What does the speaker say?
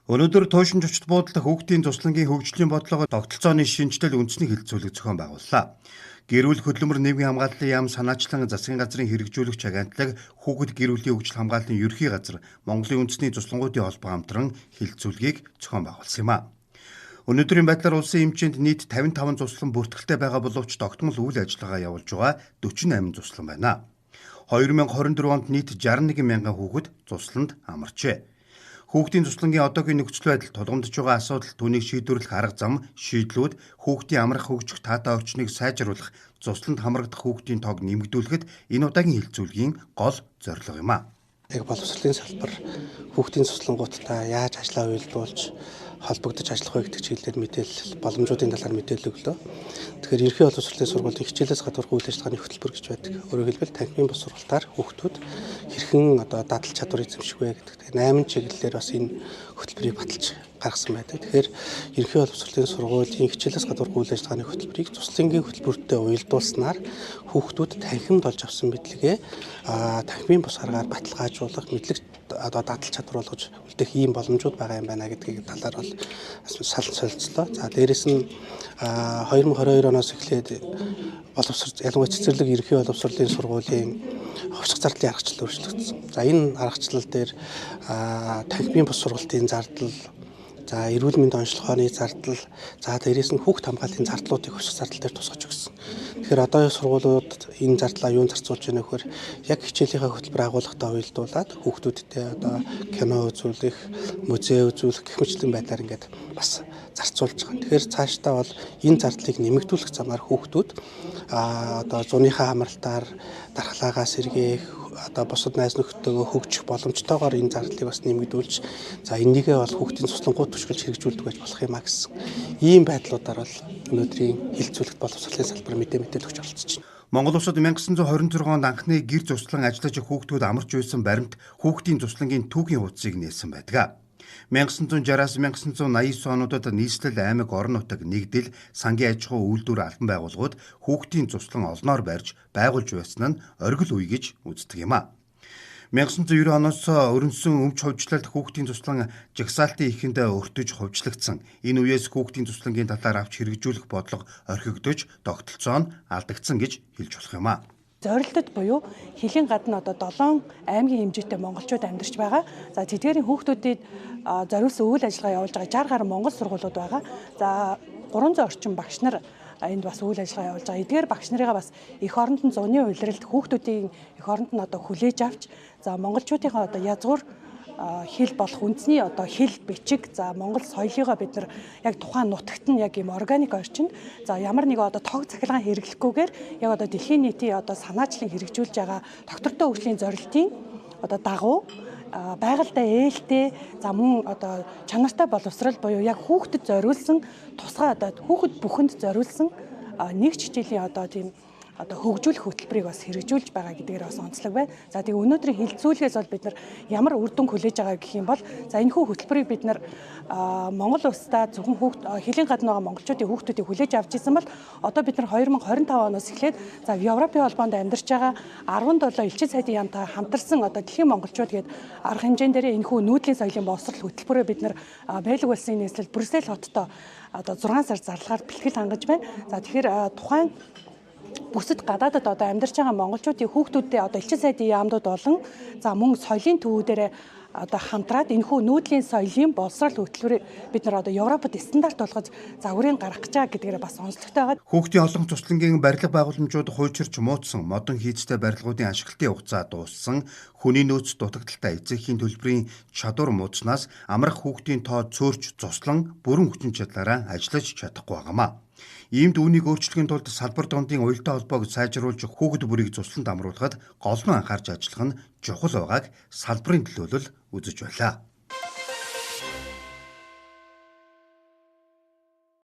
Өнөөдөр туушин зочд буудлах хүүхдийн тусламгийн хөгжлийн бодлогоо тогтолцооны шинжилэл үндэсний хилцүүлэг зохион байгууллаа. Гэр бүл хөдөлмөр нийгмийн хамгааллын яам санаачлан засгийн газрын хэрэгжүүлэх чагаантлаг хүүхэд гэр бүлийн хөгжил хамгааллын ерхий газар Монголын үндэсний туслангуудын холбоо хамтран хилцүүлгийг зохион байгуулсан юм а. Өнөөдрийн байдлаар улсын хэмжээнд нийт 55 туслан бүртгэлтэй байгаа боловч тогтмол үйл ажиллагаа явуулж байгаа 48 туслан байна. 2024 онд нийт 61 мянган хүүхэд тусланд амарчээ. Хүүхдийн тусламгийн одоогийн нөхцөл байдал тулгамдж байгаа асуудал түүнийг шийдвэрлэх арга зам, шийдлүүд, хүүхдийн амрах хөгжих таатай орчныг сайжруулах, тусланд хамрагдах хүүхдийн тоог нэмэгдүүлэхэд энэ удаагийн хилцүүлгийн гол зорилго юм а. Яг боловсролын салбар хүүхдийн туслангуудтай яаж ажиллаа уялдуулж холбогдож ажиллах вэ гэдэг чиглэлээр мэдээлэл, боломжуудын талаар мэдээлэл өглөө. Тэгэхээр ерхий боловсролын сургуулийн хичээлээс гадуурх үйл ажиллагааны хөтөлбөр гэж байдаг. Өөрөөр хэлбэл танхимын бус сургалтаар хүүхдүүд хэрхэн дадал чадвар эзэмших вэ гэдэг 8 чиглэлээр бас энэ хөтөлбөрийг баталж гаргасан байдаг. Тэгэхээр ерхий боловсролын сургуулийн хичээлээс гадуурх үйл ажиллагааны хөтөлбөрийг туслангийн хөтөлбөртэй уялдуулснаар хүүхдүүд танхимд олж авсан мэдлэгээ танхимын бус аргаар баталгаажуулах, мэдлэг дадал чадвар болгож үлдээх ийм боломжууд байгаа юм байна гэдгийг талаар бол солилцлоо. За дээрэс нь 2022 оноос эхлээд ялангуяа цэцэрлэг ерхий боловсролын сургуулийн хувьсах зардлын аргачлал өөрчлөгдсөн. За энэ аргачлал дээр танхимын бус сургалтын зардал, за эрүүл мэндийн онцлогооны зардал, за дээрээс нь хүүхд хамгааллын зардлуудыг хувьсах зардал дээр тусгаж өгсөн. Тэгэхээр одоо сургуулиуд энэ зардлаа юунд зарцуулж байна вэ гэхээр яг хичээлийнхаа хөтөлбөр агуулгатай уялдуулаад хүүхдүүдтэй кино үзүүлэх, музей үзүүлэх гэх мэтлэн байдлаар ингээд бас зарцуулж байгаа. Тэгэхээр цаашдаа бол энэ зардлыг нэмэгдүүлэх замаар хүүхдүүд зуныхаа хамралтаар дархлаагаас сэргээх, бусад найз нөхдөдөө хөгжих боломжтойгоор энэ зардлыг бас нэмэгдүүлж, за энийгээ бол хүүхдийн туслангууд түшгэлж хэрэгжүүлдэг байж болох юм а гэсэн ийм байдлуудаар бол өнөөдрийн хилцүүлэгт боловсролын салбар мэдээлэл өгч оролцож байна. Монгол улсад 1926 онд анхны гэр туслан ажиллаж хүүхдүүд амарч байсан баримт хүүхдийн тусламгийн түүхийн хуудсыг нээсэн байдаг. 1960-аас 1989 онуудад нийслэл, аймаг, орон нутаг, нэгдэл, сангийн аж ахуй үйлдвэр албан байгууллагууд хүүхдийн туслан олноор барьж байгуулж байсан нь оргил үе гэж үздэг юм а. 1990 оноос өрнсөн өмч хувьчлалт хүүхдийн туслан жагсаалтын ихэнд өртөж хувьчлагдсан. Энэ үеэс хүүхдийн туслангийн талаар авч хэрэгжүүлэх бодлого орхигдож, тогтолцоо нь алдагдсан гэж хэлж болох юм а. Зорилтод буюу хилийн гадна 7 аймгийн хэмжээтэй монголчууд амьдарч байгаа. За тэдгээрийн хүүхдүүдэд зориулсан үйл ажиллагаа явуулж байгаа 60 гаруй монгол сургуулиуд байгаа. За 300 орчим багш нар энд бас үйл ажиллагаа явуулж байгаа. Эдгээр багш нарыгаа бас эх орондын зуны улиралд хүүхдүүдийн эх оронд нь хүлээж авч, за монголчуудынхаа язгуур хэл болох үндэсний хэл бичиг, за монгол соёлыгоо бид нар яг тухайн нутагт нь яг ийм органик орчинд за ямар нэг тог цахилгаан хэрэглэхгүйгээр яг дэлхийн нийтийн санаачлан хэрэгжүүлж байгаа доктортой хөгжлийн зорилтын дагуу байгальтай ээлтэй, за мөн чанартай боловсрал буюу яг хүүхдэд зориулсан тусгай хүүхэд бүхэнд зориулсан нэг хичээлийн тийм хөгжүүлэх хөтөлбөрийг бас хэрэгжүүлж байгаа гэдгээр бас онцлог байна. За тэгээ өнөөдрийн хилцүүлгээс бол бид нар ямар үр дүн хүлээж байгаа гэх юм бол за энэхүү хөтөлбөрийг бид нар Монгол улсдаа зөвхөн хилийн гадна байгаа монголчуудын хүүхдүүдийг хүлээж авч ирсэн бол одоо бид нар 2025 оноос эхлээд за Европын холбоонд амьдарч байгаа 17 элчин сайдын яамтай хамтарсан дэлхийн монголчууд гээд арга хэмжээндээ энэхүү нүүдлийн соёлын боловсрол хөтөлбөрөө бид нар Бельги улсын нийслэл Брюссел хотод 6 сар зарлагаар бэлтгэл хангаж байна. За тэгэхээр тухайн бүсэд гадаадад амьдарч байгаа монголчуудын хүүхдүүдтэй элчин сайдын яамдууд болон за мөн соёлын төвүүдээр хамтраад энэхүү нүүдлийн соёлын боловсрол хөтөлбөрийг бид нар Европод стандарт болгож загварыг гаргах гэж байгаа гэдгээр бас онцлогтой байгаа. Хүүхдийн олон туслангийн барилга байгууламжууд хуульчирч муудсан, модон хийцтэй барилгуудын ашиглалтын хугацаа дууссан, хүний нөөц дутагдaltaй эцэгхийн төлбөрийн чадвар муудснаас амрах хүүхдийн тоо цөөрч цуслан бүрэн хүчин чадлаараа ажиллаж чадахгүй байгаамаа. Иймд үүнийг өөрчлөхийн тулд салбар дундын уялдаа холбоог сайжруулж хүүхэд бүрийг тусланд амруулахад голлон анхаарч ажиллах нь чухал байгааг салбарын төлөөлөл үзэж байлаа.